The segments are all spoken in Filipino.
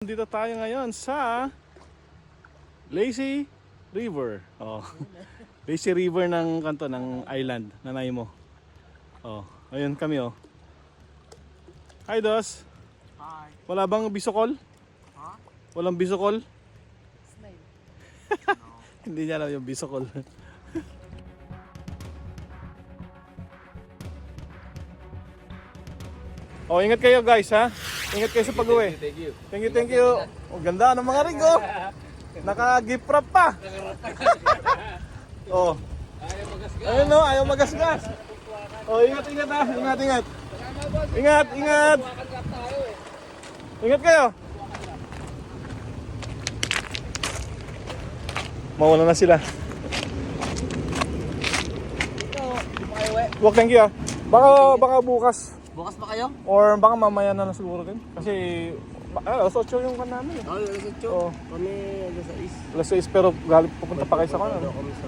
Dito tayo ngayon sa Lazy River. Oh. Lazy River ng kanto ng island, Nanaimo. Oh, ayun kami oh. Hi Dos. Hi. Wala bang bisokol? Ha? Walang bisokol? Snail. Hindi niya alam yung bisokol. Oh, ingat kayo guys ha. Ingat kayo sa pag-uwi. Thank you. Thank you. Oh, ganda ng mga rig oh. Naka-gift wrap pa. Oh. Ayun no, ayaw magasgas. Oh, ingat ha. Ingat. Ingat. Ingat kayo. Mawala na sila. Wag, thank you ah. Baka bukas. Bukas ba kayo? Or baka mamaya na siguro din. Kasi alas 8 yung kan namin eh. Alas 8. Oo. Kami alas 6. Alas 6 pero galit pupunta pa kayo sa kanan. Kami sa...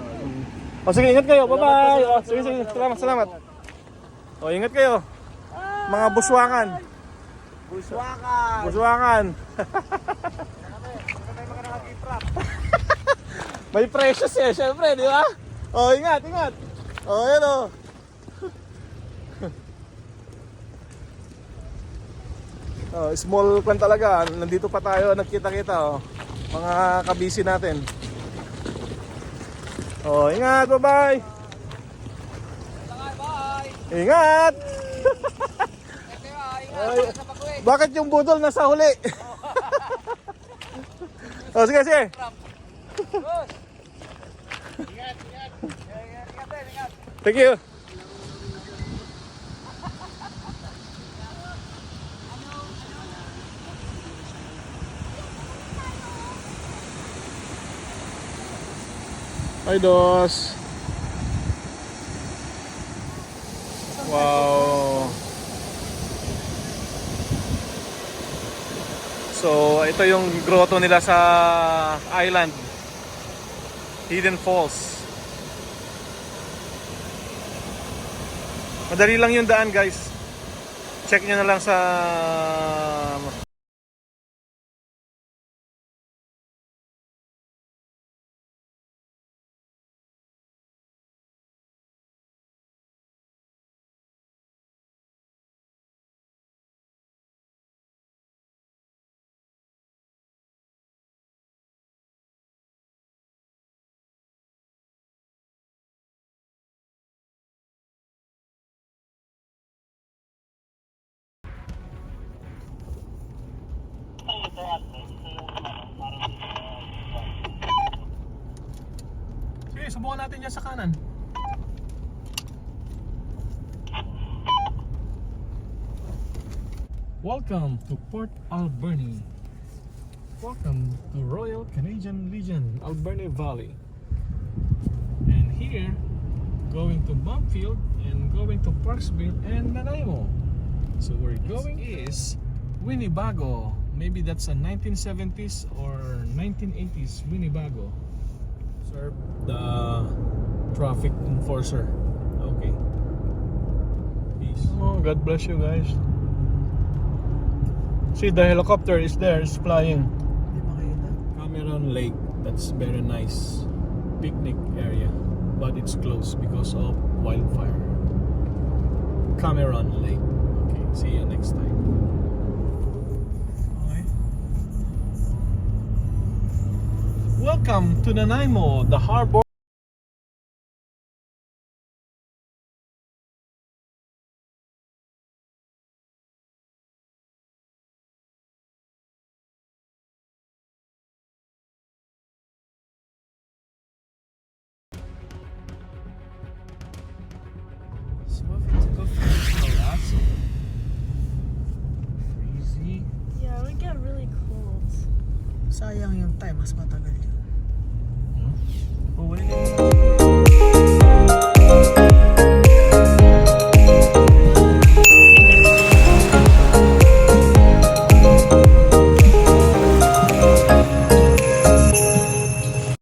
O sige, ingat kayo. Bye-bye. Oh, sige. Salamat. O, ingat kayo. Mga buswakan. Buswakan. May precious eh, syempre, di ba? O, ingat. O, yan o. Oh, small plan talaga. Nandito pa tayo, nagkita-kita oh. Mga kabisi natin. Oh, ingat, bye-bye. Bye! Ingat. Ay, Sa pag-uwi! bakit yung budol nasa huli? Oh, sige. Ingat! Thank you. Hi, Dos. Wow. So, ito yung grotto nila sa island. Hidden Falls. Madali lang yung daan, guys. Check nyo na lang sa sige, subukan natin yan sa kanan. Welcome to Port Alberni. Welcome to Royal Canadian Legion, Alberni Valley. And here, going to Bumfield and going to Parksville and Nanaimo. So we're going is Winnebago. Maybe that's a 1970s or 1980s Winnebago. Sir, the traffic enforcer. Okay. Peace. Oh, God bless you guys. See, the helicopter is there, it's flying. Cameron Lake, that's very nice picnic area, but it's closed because of wildfire. Cameron Lake. Okay, see you next time. Okay. Welcome to Nanaimo, the harbor. Crazy. Yeah, it would get really cold. Sayang yung time, mas matagal yun. Oh, wait.